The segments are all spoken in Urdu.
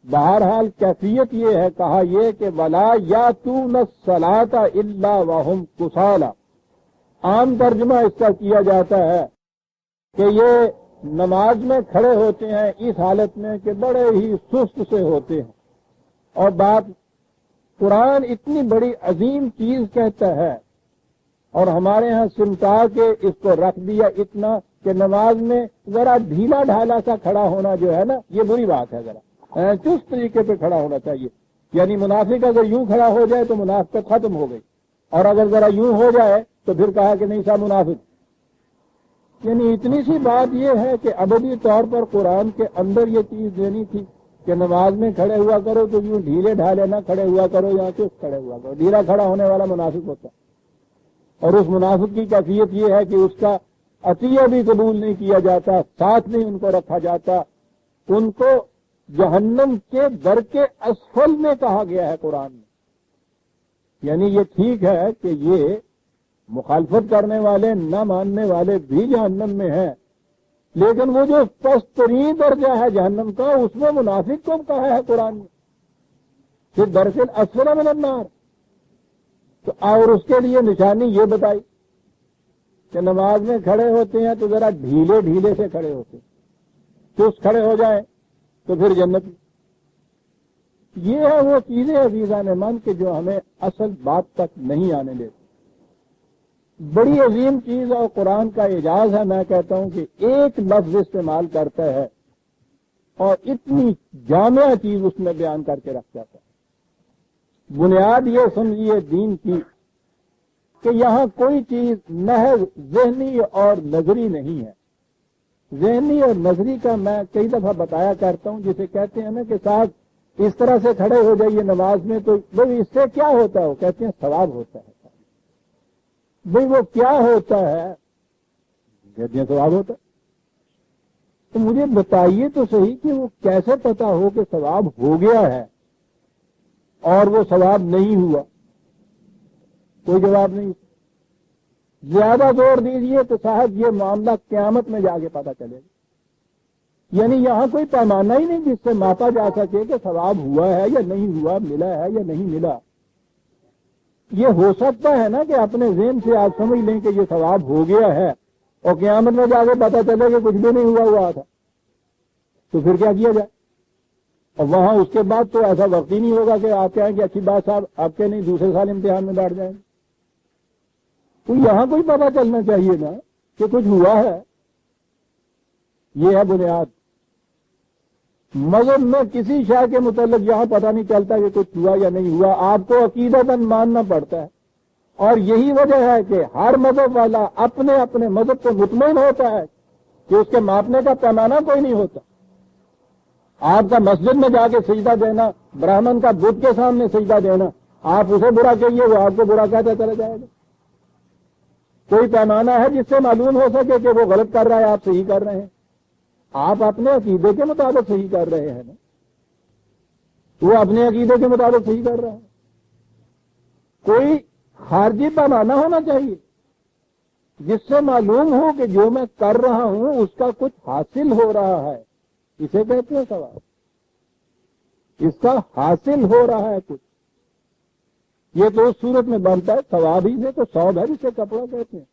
بہرحال کیفیت یہ ہے، کہا یہ کہ ولا یاتون الصلاۃ الا وهم کسالى، عام ترجمہ اس کا کیا جاتا ہے کہ یہ نماز میں کھڑے ہوتے ہیں اس حالت میں کہ بڑے ہی سست سے ہوتے ہیں. اور بات قرآن اتنی بڑی عظیم چیز کہتا ہے اور ہمارے ہاں سمٹا کے اس کو رکھ دیا اتنا کہ نماز میں ذرا ڈھیلا ڈھالا سا کھڑا ہونا جو ہے نا یہ بری بات ہے. ذرا چست طریقے پہ کھڑا ہونا چاہیے. یعنی منافق اگر یوں کھڑا ہو جائے تو منافقت ختم ہو گئی، اور اگر ذرا یوں ہو جائے تو پھر کہا کہ نہیں صاحب منافق. یعنی اتنی سی بات یہ ہے کہ ابدی طور پر قرآن کے اندر یہ چیز دینی تھی کہ نماز میں کھڑے ہوا کرو تو یوں ڈھیلے ڈھالے نہ کھڑے ہوا کرو یا چست کھڑے ہوا کرو. ڈھیلا کھڑا ہونے والا منافق ہوتا ہے، اور اس منافق کی کیفیت یہ ہے کہ اس کا عطیہ بھی قبول نہیں کیا جاتا، ساتھ نہیں ان کو رکھا جاتا. ان کو جہنم کے در کے اسفل میں کہا گیا ہے قرآن میں. یعنی یہ ٹھیک ہے کہ یہ مخالفت کرنے والے نہ ماننے والے بھی جہنم میں ہیں، لیکن وہ جو پست ترین درجہ ہے جہنم کا اس میں منافق کو کہا ہے قرآن میں پھر درسل اسفل من النار. تو اور اس کے لیے نشانی یہ بتائی کہ نماز میں کھڑے ہوتے ہیں تو ذرا ڈھیلے ڈھیلے سے کھڑے ہوتے ہیں، چست کھڑے ہو جائیں تو پھر جنت. یہ ہے وہ چیزیں عزیزان من کہ جو ہمیں اصل بات تک نہیں آنے دیتی. بڑی عظیم چیز اور قرآن کا اعجاز ہے. میں کہتا ہوں کہ ایک لفظ استعمال کرتا ہے اور اتنی جامع چیز اس میں بیان کر کے رکھ جاتا ہے. بنیاد یہ سمجھیے دین کی کہ یہاں کوئی چیز محض ذہنی اور نظری نہیں ہے. ذہنی اور نظری کا میں کئی دفعہ بتایا کرتا ہوں، جسے کہتے ہیں نا کہ صاحب اس طرح سے کھڑے ہو جائیے نماز میں تو بھائی اس سے کیا ہوتا ہے، وہ کہتے ہیں ثواب ہوتا ہے. بھئی وہ کیا ہوتا ہے، کہتے ہیں ثواب ہوتا ہے. تو مجھے بتائیے تو صحیح کہ وہ کیسے پتا ہو کہ ثواب ہو گیا ہے اور وہ ثواب نہیں ہوا. کوئی جواب نہیں. زیادہ زور دیجیے تو صاحب یہ معاملہ قیامت میں جا کے پتا چلے گا. یعنی یہاں کوئی پیمانہ ہی نہیں جس سے ماپا جا سکے کہ ثواب ہوا ہے یا نہیں ہوا، ملا ہے یا نہیں ملا. یہ ہو سکتا ہے نا کہ اپنے ذہن سے آپ سمجھ لیں کہ یہ ثواب ہو گیا ہے اور قیامت میں جا کے پتا چلے کہ کچھ بھی نہیں ہوا تھا، تو پھر کیا کیا جائے؟ اور وہاں اس کے بعد تو ایسا وقت ہی نہیں ہوگا کہ آپ کہیں کہ اچھی بات صاحب آپ کے نہیں دوسرے سال امتحان میں بیٹھ جائیں. تو یہاں کوئی پتا چلنا چاہیے نا کہ کچھ ہوا ہے. یہ ہے بنیاد. مذہب میں کسی شے کے متعلق یہاں پتہ نہیں چلتا کہ کچھ ہوا یا نہیں ہوا، آپ کو عقیدتاً ماننا پڑتا ہے. اور یہی وجہ ہے کہ ہر مذہب والا اپنے اپنے مذہب کو مطمئن ہوتا ہے کہ اس کے ماپنے کا پیمانہ کوئی نہیں ہوتا. آپ کا مسجد میں جا کے سجدہ دینا، برہمن کا بت کے سامنے سجدہ دینا، آپ اسے برا کہیے وہ آپ کو برا کہتا چلا جائے گا. کوئی پیمانہ ہے جس سے معلوم ہو سکے کہ وہ غلط کر رہا ہے آپ صحیح کر رہے ہیں؟ آپ اپنے عقیدے کے مطابق صحیح کر رہے ہیں نا، وہ اپنے عقیدے کے مطابق صحیح کر رہا ہے. کوئی خارجی پیمانہ ہونا چاہیے جس سے معلوم ہو کہ جو میں کر رہا ہوں اس کا کچھ حاصل ہو رہا ہے. اسے کہتے ہیں ثواب. اس کا حاصل ہو رہا ہے کچھ. یہ تو اس صورت میں بنتا ہے ثواب ہی سے تو ثواب ہے جسے کپڑا کہتے ہیں.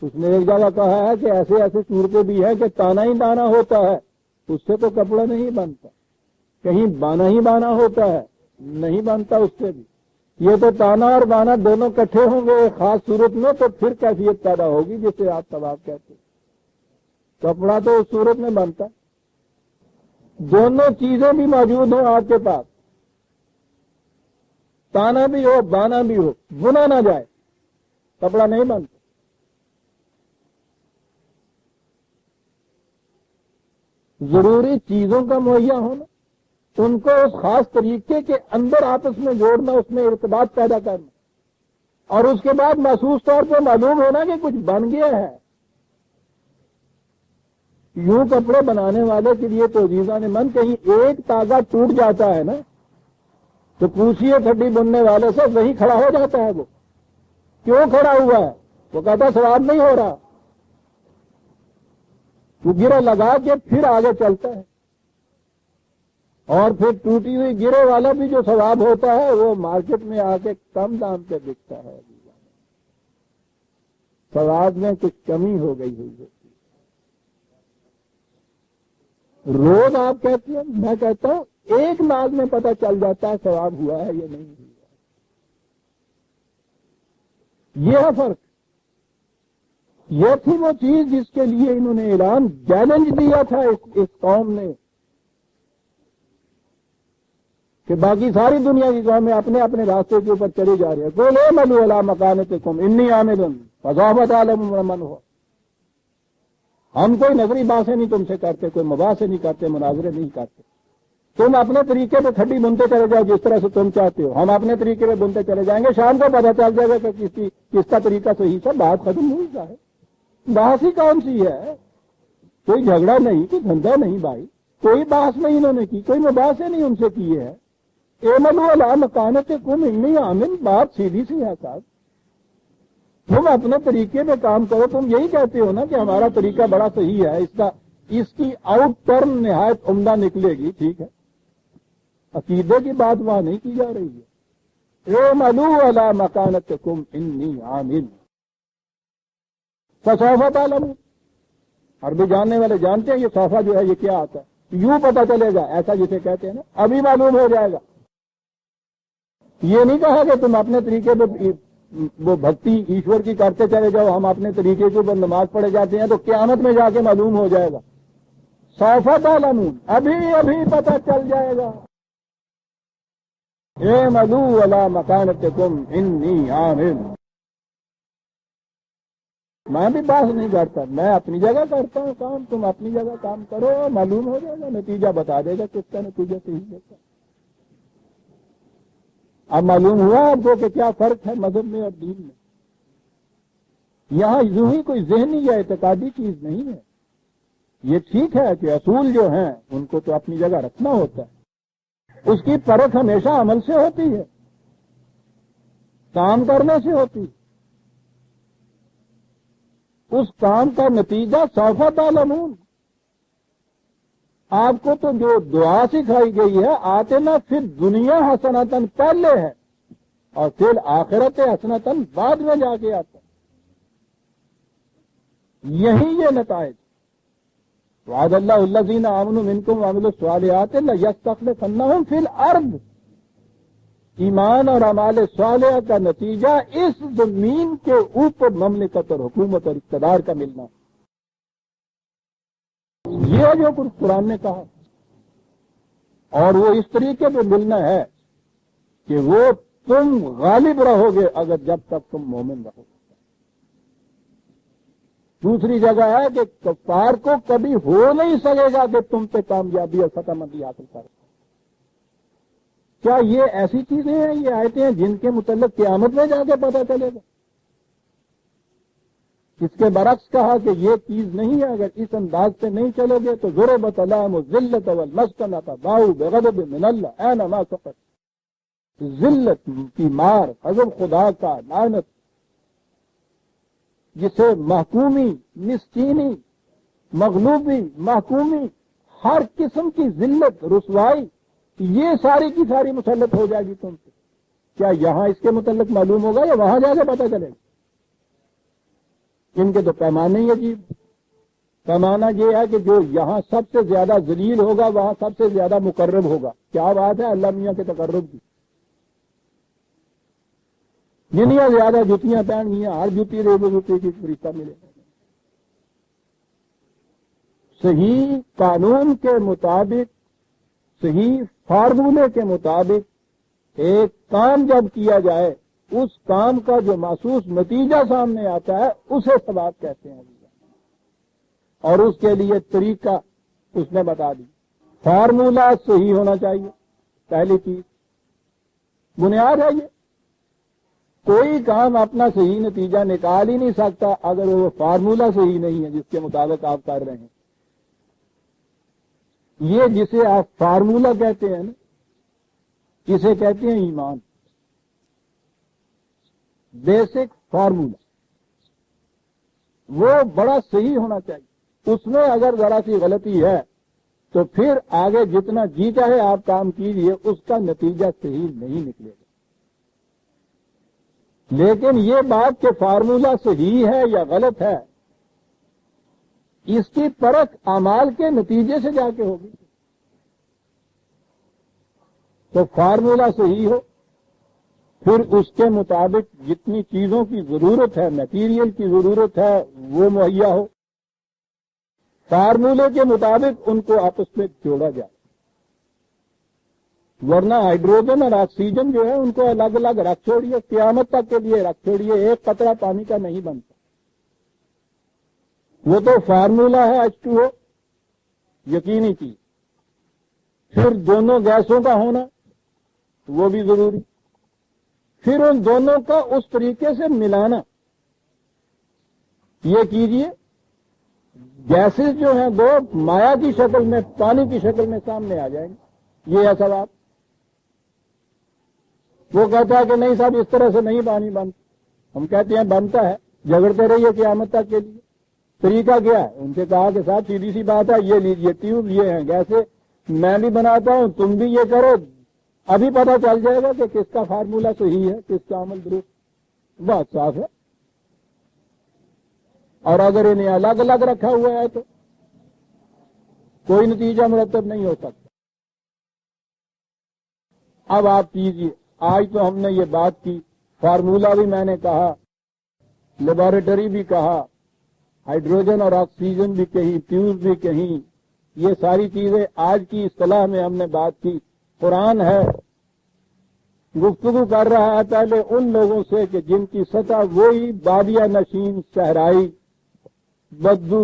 اس نے ایک جگہ کہا ہے کہ ایسے ایسے صورتیں بھی ہیں کہ تانا ہی دانا ہوتا ہے، اس سے تو کپڑا نہیں بنتا. کہیں بانا ہی بانا ہوتا ہے، نہیں بنتا اس سے بھی. یہ تو تانا اور بانا دونوں کٹھے ہوں گے ایک خاص صورت میں تو پھر کیفیت پیدا ہوگی جسے آپ ثواب کہتے ہیں. کپڑا تو اس صورت میں بنتا ہے. دونوں چیزیں بھی موجود ہوں آپ کے پاس، تانا بھی ہو بانا بھی ہو، بنا نہ جائے کپڑا نہیں بنتا. ضروری چیزوں کا مہیا ہونا، ان کو اس خاص طریقے کے اندر آپس میں جوڑنا، اس میں ارتباط پیدا کرنا، اور اس کے بعد محسوس طور پر معلوم ہونا کہ کچھ بن گیا ہے. یوں کپڑے بنانے والے کے لیے تو عزیزان من کہیں ایک تاگا ٹوٹ جاتا ہے نا تو پوچھیے کھڈی بننے والے سے وہی کھڑا ہو جاتا ہے. وہ کیوں کھڑا ہوا ہے؟ وہ کہتا ثواب نہیں ہو رہا. وہ گرہ لگا کے پھر آگے چلتا ہے. اور پھر ٹوٹی ہوئی گرے والا بھی جو ثواب ہوتا ہے وہ مارکیٹ میں آ کے کم دام پہ بکتا ہے. ثواب میں کچھ کمی ہو گئی ہوئی ہوتی ہے. روز آپ کہتے ہیں، میں کہتا ہوں ایک ناز میں پتہ چل جاتا ہے ثواب ہوا ہے یا نہیں ہوا. یہ ہے فرق. یہ تھی وہ چیز جس کے لیے انہوں نے اعلان چیلنج دیا تھا اس قوم نے کہ باقی ساری دنیا کی قومیں اپنے اپنے راستے کے اوپر چلے جا رہے ہیں. قُلْ اعْمَلُوا عَلَىٰ مَكَانَتِكُمْ إِنِّي عَامِلٌ فَسَوْفَ تَعْلَمُونَ مَنْ هُوَ. ہم کوئی نظری باتیں نہیں تم سے کرتے، کوئی مباحثے نہیں کرتے، مناظرے نہیں کرتے. تم اپنے طریقے پہ کھڈی بنتے چلے جاؤ جس طرح سے تم چاہتے ہو، ہم اپنے طریقے پہ بنتے چلے جائیں گے. شام کو پتہ چل جائے گا کہ کس کا طریقہ صحیح تھا. بات ختم ہوئی ہے. بحث ہی کون سی ہے؟ کوئی جھگڑا نہیں، کوئی دھندا نہیں بھائی. کوئی بحث نہیں انہوں نے کی، کوئی مباحثے نہیں ان سے کیے ہیں. اعْمَلُوا عَلَىٰ مَكَانَتِكُمْ إِنِّي عَامِلٌ. بات سیدھی سی ہے صاحب. تم اپنے طریقے میں کام کرو. تم یہی کہتے ہو نا کہ ہمارا طریقہ بڑا صحیح ہے، اس کی آؤٹ ٹرم نہایت عمدہ نکلے گی. ٹھیک ہے، عقیدے کی بات وہاں نہیں کی جا رہی ہے. اعْمَلُوا عَلَىٰ مَكَانَتِكُمْ إِنِّي عَامِلٌ فَسَوْفَ تَعْلَمُونَ. عربی جاننے والے جانتے ہیں یہ صوفہ جو ہے یہ کیا آتا ہے. یوں پتہ چلے گا، ایسا جسے کہتے ہیں نا، ابھی معلوم ہو جائے گا. یہ نہیں کہا کہ تم اپنے طریقے پہ وہ بھکتی ایشور کی کرتے چلے جاؤ، ہم اپنے طریقے کے اوپر نماز پڑھے جاتے ہیں تو قیامت میں جا کے معلوم ہو جائے گا. سوف تعلمون، ابھی پتہ چل جائے گا. اعْمَلُوا عَلَىٰ مَكَانَتِكُمْ إِنِّي عَامِلٌ. میں بھی بحث نہیں کرتا، میں اپنی جگہ کرتا ہوں کام، تم اپنی جگہ کام کرو، معلوم ہو جائے گا. نتیجہ بتا دے گا کس کا نتیجہ صحیح ہوتا. اب معلوم ہوا آپ کو کہ کیا فرق ہے مذہب میں اور دین میں. یہاں یوں ہی کوئی ذہنی یا اعتقادی چیز نہیں ہے. یہ ٹھیک ہے کہ اصول جو ہیں ان کو تو اپنی جگہ رکھنا ہوتا ہے. اس کی پرکھ ہمیشہ عمل سے ہوتی ہے، کام کرنے سے ہوتی ہے. اس کام کا نتیجہ سوف تعلمون. آپ کو تو جو دعا سکھائی گئی ہے آتنا فی دنیا حسنتاً پہلے ہے اور پھر آخرت حسنتاً بعد میں جا کے آتا ہے. یہی یہ نتائج. وعد اللہ الذین آمنوا منکم وعملوا الصالحات لیستخلفنہم فی الارض. ایمان اور اعمال صالحہ کا نتیجہ اس زمین کے اوپر مملکت اور حکومت اور اقتدار کا ملنا. یہ جو کچھ قرآن نے کہا، اور وہ اس طریقے پہ ملنا ہے کہ وہ تم غالب رہو گے اگر جب تک تم مومن رہو گے. دوسری جگہ ہے کہ کفار کو کبھی ہو نہیں سکے گا کہ تم پہ کامیابی اور فتح مندی حاصل کرے. کیا یہ ایسی چیزیں ہیں، یہ آیتیں ہیں جن کے متعلق قیامت میں جا کے پتہ چلے گا؟ اس کے برعکس کہا کہ یہ چیز نہیں ہے، اگر اس انداز سے نہیں چلو گے تو ضربت علیہم الذلۃ والمسکنۃ باؤوا بغضب من اللہ اینما ثقلت. ذلت کی مار، غضب خدا کا، لعنت، جسے محکومی، مسکینی، مغلوبی، محکومی، ہر قسم کی ذلت، رسوائی، یہ ساری کی ساری مسلط ہو جائے گی تم سے. کیا یہاں اس کے متعلق معلوم ہوگا یا وہاں جا کے پتہ چلے گا؟ ان کے تو پیمانے ہی عجیب. پیمانہ یہ ہے کہ جو یہاں سب سے زیادہ ذلیل ہوگا وہاں سب سے زیادہ مقرب ہوگا. کیا بات ہے اللہ میاں کے تقرب کی. جنیاں زیادہ جتیاں پہن گیا، ہر جوتی ریبو جوتی کی فرشتہ ملے گا. صحیح قانون کے مطابق، صحیح فارمولے کے مطابق ایک کام جب کیا جائے اس کام کا جو محسوس نتیجہ سامنے آتا ہے اسے ثواب کہتے ہیں. اور اس کے لیے طریقہ اس نے بتا دی. فارمولہ صحیح ہونا چاہیے، پہلی چیز بنیاد ہے. یہ کوئی کام اپنا صحیح نتیجہ نکال ہی نہیں سکتا اگر وہ فارمولہ صحیح نہیں ہے جس کے مطابق آپ کر رہے ہیں. یہ جسے آپ فارمولہ کہتے ہیں نا، اسے کہتے ہیں ایمان. بیسک فارمولہ وہ بڑا صحیح ہونا چاہیے. اس میں اگر ذرا سی غلطی ہے تو پھر آگے جتنا جی چاہے آپ کام کیجئے اس کا نتیجہ صحیح نہیں نکلے گا. لیکن یہ بات کہ فارمولہ صحیح ہے یا غلط ہے، اس کی پرکھ اعمال کے نتیجے سے جا کے ہوگی. تو فارمولہ صحیح ہو، پھر اس کے مطابق جتنی چیزوں کی ضرورت ہے، میٹیریل کی ضرورت ہے، وہ مہیا ہو. فارمولے کے مطابق ان کو آپس میں جوڑا جائے. ورنہ ہائیڈروجن اور آکسیجن جو ہے ان کو الگ الگ رکھ چھوڑیے، قیامت تک کے لیے رکھ چھوڑیے، ایک قطرہ پانی کا نہیں بنتا. وہ تو فارمولہ ہے H2O، یقینی چیز. پھر دونوں گیسوں کا ہونا وہ بھی ضروری. پھر ان دونوں کا اس طریقے سے ملانا. یہ کیجئے، گیسز جو ہیں دو مایا کی شکل میں، پانی کی شکل میں سامنے آ جائیں گے. یہ ہے سوال. وہ کہتا ہے کہ نہیں صاحب اس طرح سے نہیں پانی بنتا. ہم کہتے ہیں بنتا ہے، جھگڑتے رہیے قیامت تک کے لیے. طریقہ کیا ہے؟ ان سے کہا کہ صاحب سیدھی سی بات ہے، یہ لیجئے ٹیوب، یہ ہیں گیسے، میں بھی بناتا ہوں، تم بھی یہ کرو، ابھی پتہ چل جائے گا کہ کس کا فارمولہ صحیح ہے، کس کا عمل درست. بات صاف ہے. اور اگر انہیں الگ الگ رکھا ہوا ہے تو کوئی نتیجہ مرتب نہیں ہو سکتا. اب آپ کیجئے، آج تو ہم نے یہ بات کی، فارمولہ بھی میں نے کہا، لیبارٹری بھی کہا، ہائیڈروجن اور آکسیجن بھی کہیں، فیوز بھی کہیں. یہ ساری چیزیں آج کی اصطلاح میں ہم نے بات کی. قرآن ہے، گفتگو کر رہا ہے پہلے ان لوگوں سے کہ جن کی سطح وہی بادیہ نشین، صحرائی، بدو،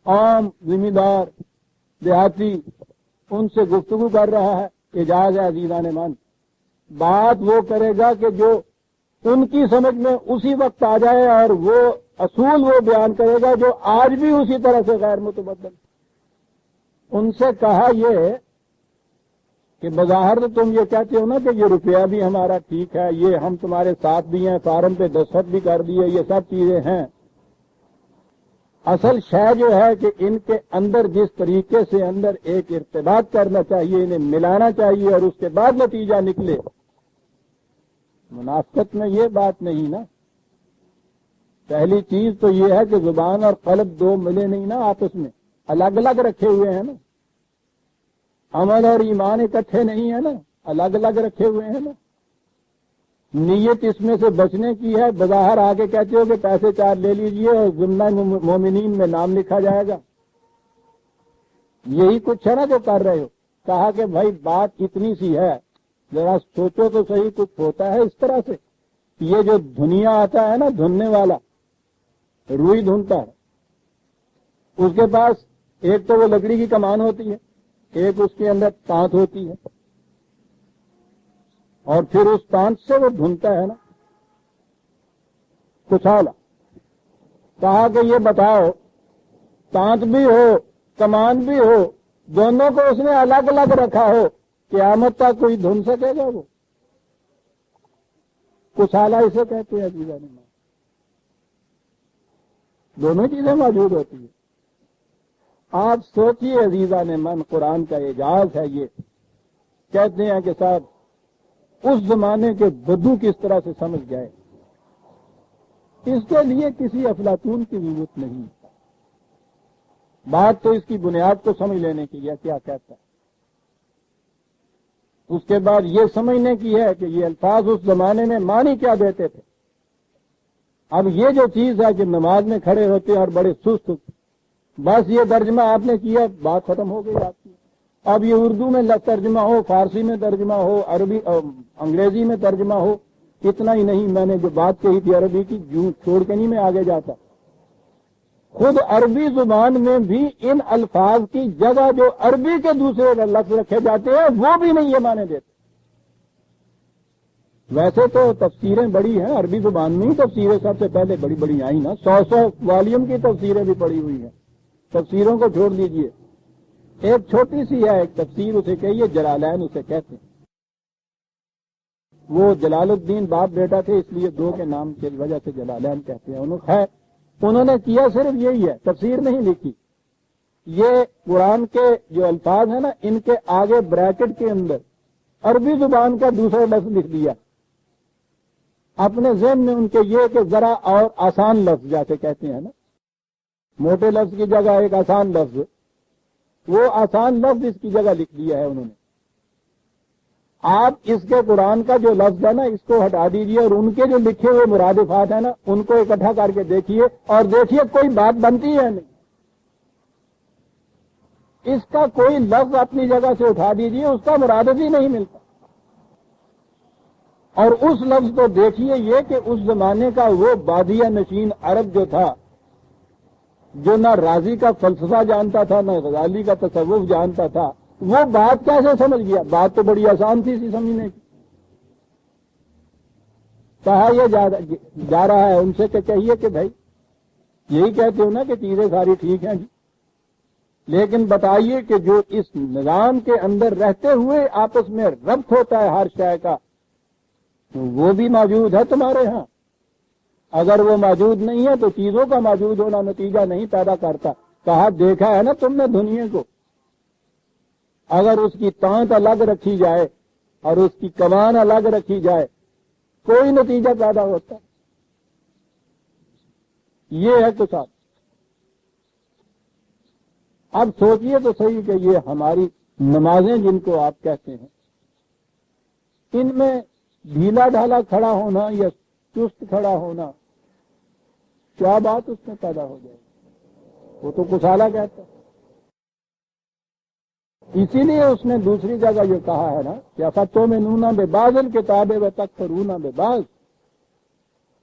عام زمیندار، دیہاتی، ان سے گفتگو کر رہا ہے. اعجاز ہے عزیزان من. بات وہ کرے گا کہ جو ان کی سمجھ میں اسی وقت آ جائے، اور وہ اصول وہ بیان کرے گا جو آج بھی اسی طرح سے غیر متبدل. ان سے کہا یہ کہ بظاہر تو تم یہ کہتے ہو نا کہ یہ روپیہ بھی ہمارا ٹھیک ہے، یہ ہم تمہارے ساتھ بھی ہیں، فارم پہ دستخط بھی کر دیے، یہ سب چیزیں ہیں. اصل شے جو ہے کہ ان کے اندر جس طریقے سے اندر ایک ارتباط کرنا چاہیے، انہیں ملانا چاہیے اور اس کے بعد نتیجہ نکلے. منافقت میں یہ بات نہیں نا. پہلی چیز تو یہ ہے کہ زبان اور قلب دو ملے نہیں نا آپس میں، الگ الگ رکھے ہوئے ہیں نا. عمل اور ایمان اکٹھے نہیں ہے نا، الگ الگ رکھے ہوئے ہیں نا. نیت اس میں سے بچنے کی ہے. بظاہر آگے کہتے ہو کہ پیسے 4 لے لیجئے اور ضمن مومنین میں نام لکھا جائے گا. یہی کچھ ہے نا جو کر رہے ہو. کہا کہ بھائی بات اتنی سی ہے، ذرا سوچو تو صحیح، کچھ ہوتا ہے اس طرح سے. یہ جو دھنیا آتا ہے نا، دھننے والا، روئی دھنتا ہے، اس کے پاس ایک تو وہ لکڑی کی کمان ہوتی ہے، ایک اس کے اندر تانت ہوتی ہے، اور پھر اس تانت سے وہ دھنتا ہے نا. کچھالا. کہا کہ یہ بتاؤ، تانت بھی ہو، کمان بھی ہو، دونوں کو اس نے الگ الگ رکھا ہو، قیامت تک کوئی دھن سکے گا؟ وہ کچھالا اسے کہتے ہیں عزیزان من. دونوں چیزیں موجود ہوتی ہیں. آپ سوچیے عزیزان من، قرآن کا اعجاز ہے یہ. کہتے ہیں کہ صاحب اس زمانے کے بدو کس طرح سے سمجھ گئے. اس کے لیے کسی افلاطون کی ضرورت نہیں. بات تو اس کی بنیاد کو سمجھ لینے کی ہے کیا کہتا ہے. اس کے بعد یہ سمجھنے کی ہے کہ یہ الفاظ اس زمانے میں معنی کیا دیتے تھے. اب یہ جو چیز ہے کہ نماز میں کھڑے ہوتے اور بڑے سست، بس یہ ترجمہ آپ نے کیا، بات ختم ہو گئی آپ کی. اب یہ اردو میں ترجمہ ہو، فارسی میں ترجمہ ہو، عربی انگریزی میں ترجمہ ہو، اتنا ہی نہیں، میں نے جو بات کہی تھی عربی کی، یوں چھوڑ کے نہیں میں آگے جاتا. خود عربی زبان میں بھی ان الفاظ کی جگہ جو عربی کے دوسرے لفظ رکھے جاتے ہیں وہ بھی نہیں یہ معنی دیتے. ویسے تو تفسیریں بڑی ہیں، عربی زبان میں ہی تفسیریں سب سے پہلے بڑی بڑی آئی نا. 100 والیوم کی تفسیریں بھی پڑی ہوئی ہیں. تفسیروں کو چھوڑ دیجئے، ایک چھوٹی سی ہے ایک تفسیر، اسے کہیے جلالین اسے کہتے ہیں. وہ جلال الدین باپ بیٹا تھے، اس لیے دو کے نام کی وجہ سے جلالین کہتے ہیں. انہوں نے کیا صرف یہی ہے، تفسیر نہیں لکھی. یہ قرآن کے جو الفاظ ہیں نا ان کے آگے بریکٹ کے اندر عربی زبان کا دوسرا لفظ لکھ دیا اپنے ذہن میں ان کے یہ کہ ذرا اور آسان لفظ جیسے کہتے ہیں نا، موٹے لفظ کی جگہ ایک آسان لفظ، وہ آسان لفظ اس کی جگہ لکھ دیا ہے انہوں نے۔ آپ اس کے قرآن کا جو لفظ ہے نا اس کو ہٹا دیجئے اور ان کے جو لکھے ہوئے مرادفات ہیں نا ان کو اکٹھا کر کے دیکھیے اور دیکھیے کوئی بات بنتی ہے نہیں، اس کا کوئی لفظ اپنی جگہ سے اٹھا دیجئے اس کا مرادف ہی نہیں ملتا۔ اور اس لفظ کو دیکھیے یہ کہ اس زمانے کا وہ بادیہ نشین عرب جو تھا، جو نہ رازی کا فلسفہ جانتا تھا نہ غزالی کا تصوف جانتا تھا، وہ بات کیسے سمجھ گیا؟ بات تو بڑی آسان تھی سمجھنے کی۔ کہا یہ جا رہا ہے ان سے کہ کہیے کہ بھائی یہی کہتے ہو نا کہ چیزیں ساری ٹھیک ہیں جی، لیکن بتائیے کہ جو اس نظام کے اندر رہتے ہوئے آپس میں ربط ہوتا ہے ہر شے کا، وہ بھی موجود ہے تمہارے ہاں؟ اگر وہ موجود نہیں ہے تو چیزوں کا موجود ہونا نتیجہ نہیں پیدا کرتا۔ کہا دیکھا ہے نا تم نے دنیا کو، اگر اس کی تانت الگ رکھی جائے اور اس کی کمان الگ رکھی جائے کوئی نتیجہ پیدا ہوتا ہے؟ یہ ہے کچھ۔ اب سوچئے تو صحیح کہ یہ ہماری نمازیں جن کو آپ کہتے ہیں، ان میں ڈھیلا ڈھالا کھڑا ہونا یا چست کھڑا ہونا، کیا بات اس میں پیدا ہو جائے گی؟ وہ تو کسالہ کہتا ہے۔ اسی لیے اس نے دوسری جگہ یہ کہا ہے نا کہ افتؤمنون ببعض الکتاب وتکفرون ببعض،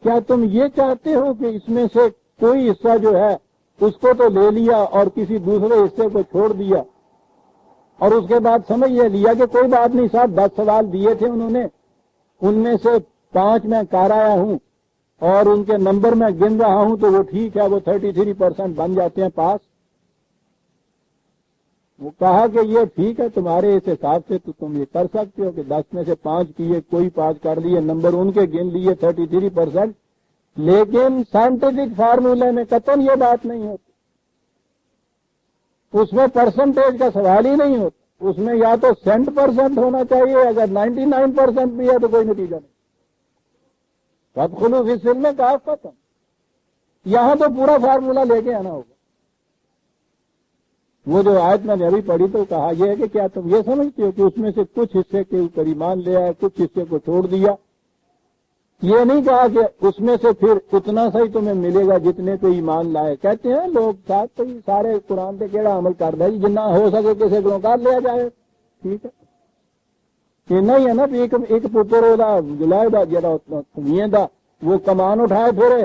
کیا تم یہ چاہتے ہو کہ اس میں سے کوئی حصہ جو ہے اس کو تو لے لیا اور کسی دوسرے حصے کو چھوڑ دیا اور اس کے بعد سمجھ یہ لیا کہ کوئی بات نہیں صاحب 10 سوال دیے تھے انہوں نے، ان میں سے 5 میں کر آیا ہوں اور ان کے نمبر میں گن رہا ہوں تو وہ ٹھیک ہے، وہ 33% بن جاتے ہیں پاس۔ وہ کہا کہ یہ ٹھیک ہے تمہارے اس حساب سے تو تم یہ کر سکتے ہو کہ 10 میں سے 5 کیے، کوئی پاس کر لیے، نمبر ان کے گن لیے 33%، لیکن سائنٹیفک فارمولے میں قطعاً یہ بات نہیں ہوتی، اس میں پرسنٹیج کا سوال ہی نہیں ہوتا، اس میں یا تو 100% ہونا چاہیے، اگر 99% بھی ہے تو کوئی نتیجہ نہیں۔ فادخلوا فی السلم کافۃ، یہاں تو پورا فارمولہ لے کے آنا ہوگا۔ وہ جو آیت میں نے ابھی پڑھی تو کہا یہ ہے کہ کیا تم یہ سمجھتے ہو کہ اس میں سے کچھ حصے کے اوپر ایمان لے آئے، کچھ حصے کو چھوڑ دیا؟ یہ نہیں کہا کہ اس میں سے پھر اتنا سا ہی تمہیں ملے گا جتنے پہ ایمان لائے۔ کہتے ہیں لوگ ساتھ تو سارے قرآن پہ کیڑا عمل کر دے جنہ ہو سکے کسی گلوں کر لیا جائے، ٹھیک ہے کہ نہیں ہے نا؟ ایک پتر جلائے دا جڑا میاں دا وہ کمان اٹھائے پھرے،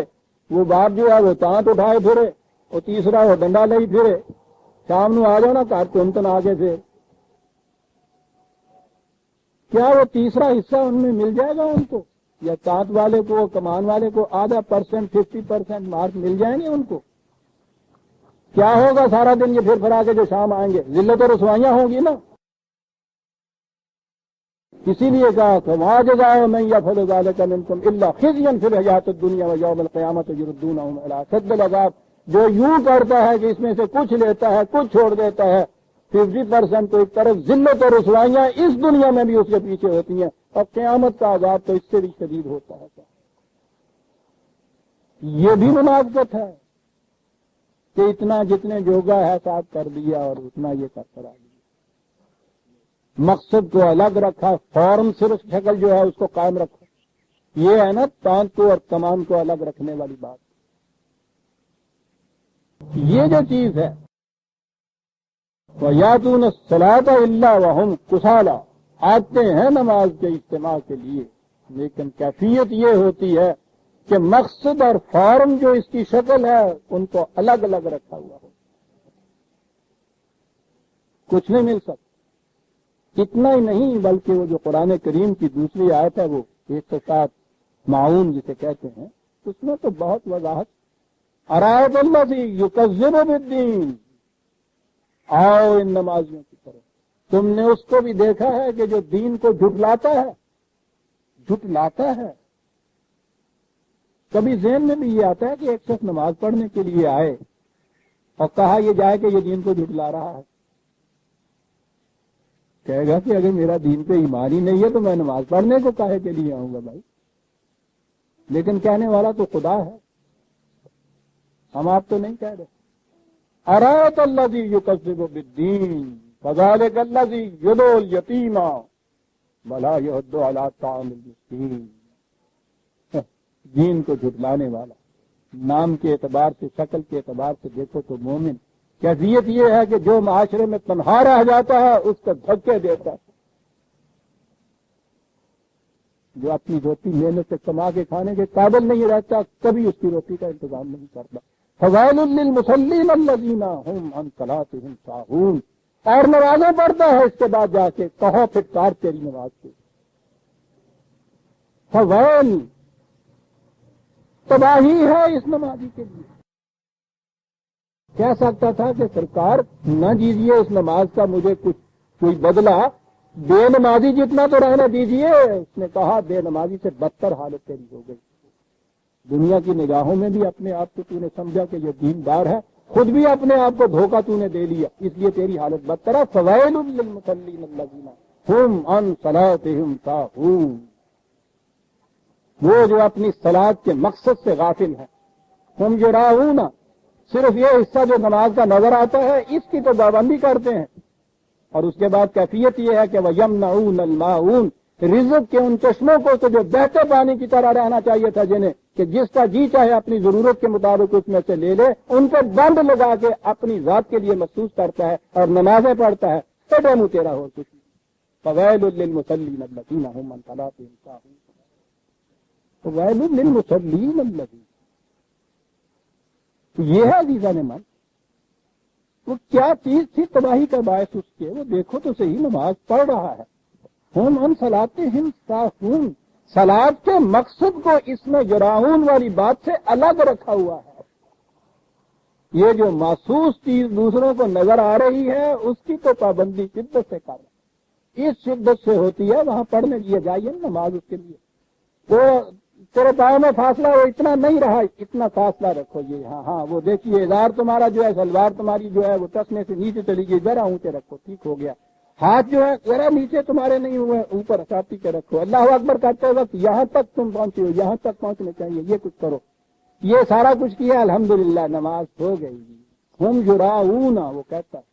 وہ باپ جو ہے وہ تانت اٹھائے پھرے، اور تیسرا وہ ڈنڈا لے پھرے، شام نو آ جاؤ نا گھر تن آگے سے، کیا وہ تیسرا حصہ ان میں مل جائے گا ان کو؟ یا تانت والے کو کمان والے کو آدھا % 50% مارک مل جائیں گے ان کو؟ کیا ہوگا سارا دن یہ پھر پھرا کے جو شام آئیں گے ذلت و رسوائیاں ہوں گی نا۔ اسی لیے کہا کہ وہاں جزاء من یفعل ذلک منکم الا خزیا فی الحیاۃ الدنیا ویوم القیامۃ یردونہم الی اشد العذاب، جو یوں کرتا ہے کہ اس میں سے کچھ لیتا ہے کچھ چھوڑ دیتا ہے، 50% تو ایک طرف ذلت و رسوائیاں اس دنیا میں بھی اس کے پیچھے ہوتی ہیں، اور قیامت کا عذاب تو اس سے بھی شدید ہوتا ہے۔ یہ بھی منافقت ہے کہ اتنا جتنے جوگا ہے صاحب کر دیا اور اتنا یہ کرتا رہ گیا، مقصد کو الگ رکھا، فارم صرف شکل جو ہے اس کو قائم رکھا۔ یہ ہے نا تانت کو اور کمان کو الگ رکھنے والی بات۔ یہ جو چیز ہے وَيَأْتُونَ الصَّلَاةَ إِلَّا وَهُمْ كُسَالَىٰ، آتے ہیں نماز کے اجتماع کے لیے، لیکن کیفیت یہ ہوتی ہے کہ مقصد اور فارم جو اس کی شکل ہے ان کو الگ الگ رکھا ہوا ہو، کچھ نہیں مل سکتا۔ اتنا ہی نہیں بلکہ وہ جو قرآن کریم کی دوسری آیت ہے وہ 107 معاون جسے کہتے ہیں، اس میں تو بہت وضاحت، ارائیت الذی یکذب بالدین، آؤ ان نمازیوں کی طرف، تم نے اس کو بھی دیکھا ہے کہ جو دین کو جھٹلاتا ہے۔ کبھی ذہن میں بھی یہ آتا ہے کہ ایک شخص نماز پڑھنے کے لیے آئے اور کہا یہ جائے کہ یہ دین کو جھٹلا رہا ہے. کہے گا کہ اگر میرا دین پہ ایمان ہی نہیں ہے تو میں نماز پڑھنے کو کاہے کے لیے آؤں گا بھائی. لیکن کہنے والا تو خدا ہے، ہم آپ تو نہیں کہہ رہے. ارأیت الذی یکذب بالدین فذلک الذی یدعو الیتیم ولا یحض علی طعام المسکین. دین کو جھٹلانے والا، نام کے اعتبار سے، شکل کے اعتبار سے دیکھو تو مومن. کیفیت یہ ہے کہ جو معاشرے میں تنہا رہ جاتا ہے اس کو دھکے دیتا ہے. جو اپنی روٹی محنت سے کما کے کھانے کے قابل نہیں رہتا کبھی اس کی روٹی کا انتظام نہیں کرتا. فویل للمصلین الذین هم عن صلاتهم ساہون. اور نمازیں پڑھتا ہے اس کے بعد جا کے کہو پھٹکار تیری نماز سے. فویل، تباہی ہے اس نمازی کے لیے. کہہ سکتا تھا کہ سرکار نہ دیجیے اس نماز کا مجھے کوئی بدلہ، بے نمازی جتنا تو رہنا دیجیے. اس نے کہا بے نمازی سے بدتر حالت تیری ہو گئی. دنیا کی نگاہوں میں بھی اپنے آپ کو تو نے سمجھا کہ یہ دیندار ہے، خود بھی اپنے آپ کو دھوکہ تو نے دے لیا، اس لیے تیری حالت بدتر ہے. فویل للمصلین الذین هم عن صلاتهم ساہون. وہ جو اپنی صلاۃ کے مقصد سے غافل ہے. ہم یراؤون، صرف یہ حصہ جو نماز کا نظر آتا ہے اس کی تو پابندی کرتے ہیں. اور اس کے بعد کیفیت یہ ہے کہ وَيَمْنَعُونَ الْمَاعُونَ، رزق کے ان چشموں کو تو جو بہتے پانی کی طرح رہنا چاہیے تھا جنہیں کہ جس کا جی چاہے اپنی ضرورت کے مطابق اس میں سے لے لے، ان پہ بند لگا کے اپنی ذات کے لیے محسوس کرتا ہے اور نمازیں پڑھتا ہے. تو منہ تیرا ہو کچھ نہیں. فویل للمصلین الذین هم عن صلاتهم ساہون. فویل للمصلین الذین، یہ ہے عزیزان من. وہ کیا چیز تھی تباہی کا باعث اس کے؟ وہ دیکھو تو صحیح، نماز پڑھ رہا ہے. ہم عن صلاتہم ساہون، صلاۃ کے مقصد کو اس میں یراؤن والی بات سے الگ رکھا ہوا ہے. یہ جو محسوس چیز دوسروں کو نظر آ رہی ہے اس کی تو پابندی شدت سے کر رہا ہے. اس شدت سے ہوتی ہے وہاں پڑھنے لیے جائیے نماز اس کے لیے. وہ تیرے پاؤں میں فاصلہ وہ اتنا نہیں رہا، اتنا فاصلہ رکھو. یہ ہاں وہ دیکھیے ازار تمہارا جو ہے، سلوار تمہاری جو ہے وہ ٹسنے سے نیچے چلی گئی، ذرا اونچے رکھو، ٹھیک ہو گیا. ہاتھ جو ہے ذرا نیچے تمہارے نہیں ہوئے، اوپر چاپی کے رکھو. اللہ اکبر کرتے وقت یہاں تک تم پہنچے ہو، یہاں تک پہنچنے چاہیے، یہ کچھ کرو. یہ سارا کچھ کیا، الحمدللہ نماز ہو گئی. ہم یراؤون، وہ کہتا ہے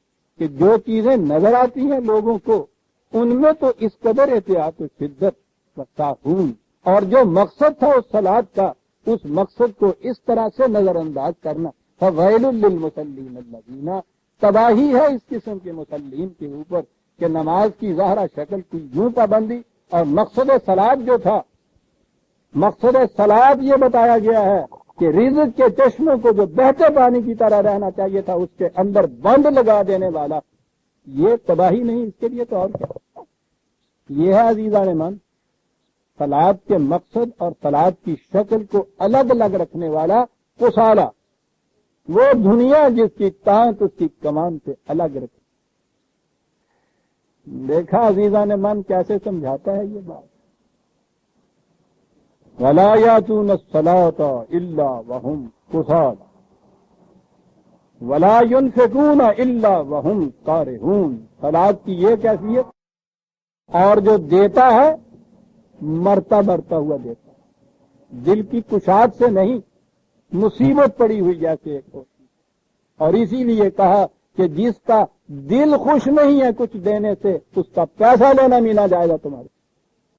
کہ جو چیزیں نظر آتی ہیں لوگوں کو ان میں تو اس قدر احتیاط و شدت و ساہون، اور جو مقصد تھا اس صلاۃ کا اس مقصد کو اس طرح سے نظر انداز کرنا. فویل للمصلین الذین، تباہی ہے اس قسم کے مسلین کے اوپر کہ نماز کی ظاہرہ شکل کی یوں پابندی، اور مقصد صلاۃ جو تھا، مقصد صلاۃ یہ بتایا گیا ہے کہ رزق کے چشموں کو جو بہتے پانی کی طرح رہنا چاہیے تھا اس کے اندر بند لگا دینے والا. یہ تباہی نہیں، اس کے لیے تو اور کیا. یہ ہے عزیزان من صلاۃ کے مقصد اور صلاۃ کی شکل کو الگ الگ رکھنے والا کسالہ. وہ دنیا جس کی تانت اس کی کمان سے الگ رکھے. دیکھا عزیزان من کیسے سمجھاتا ہے یہ بات. وَلَا يَأْتُونَ الصَّلَاةَ إِلَّا وَهُمْ كُسَالَىٰ وَلَا يُنْفِقُونَ إِلَّا وَهُمْ كَارِهُونَ. صلاۃ کی یہ کیفیت. اور جو دیتا ہے مرتا مرتا ہوا دیتا ہے، دل کی کشاد سے نہیں، مصیبت پڑی ہوئی جیسے ایک ہوتی. اور اسی لیے کہا کہ جس کا دل خوش نہیں ہے کچھ دینے سے اس کا پیسہ لینا بھی نہ جائے گا تمہارے.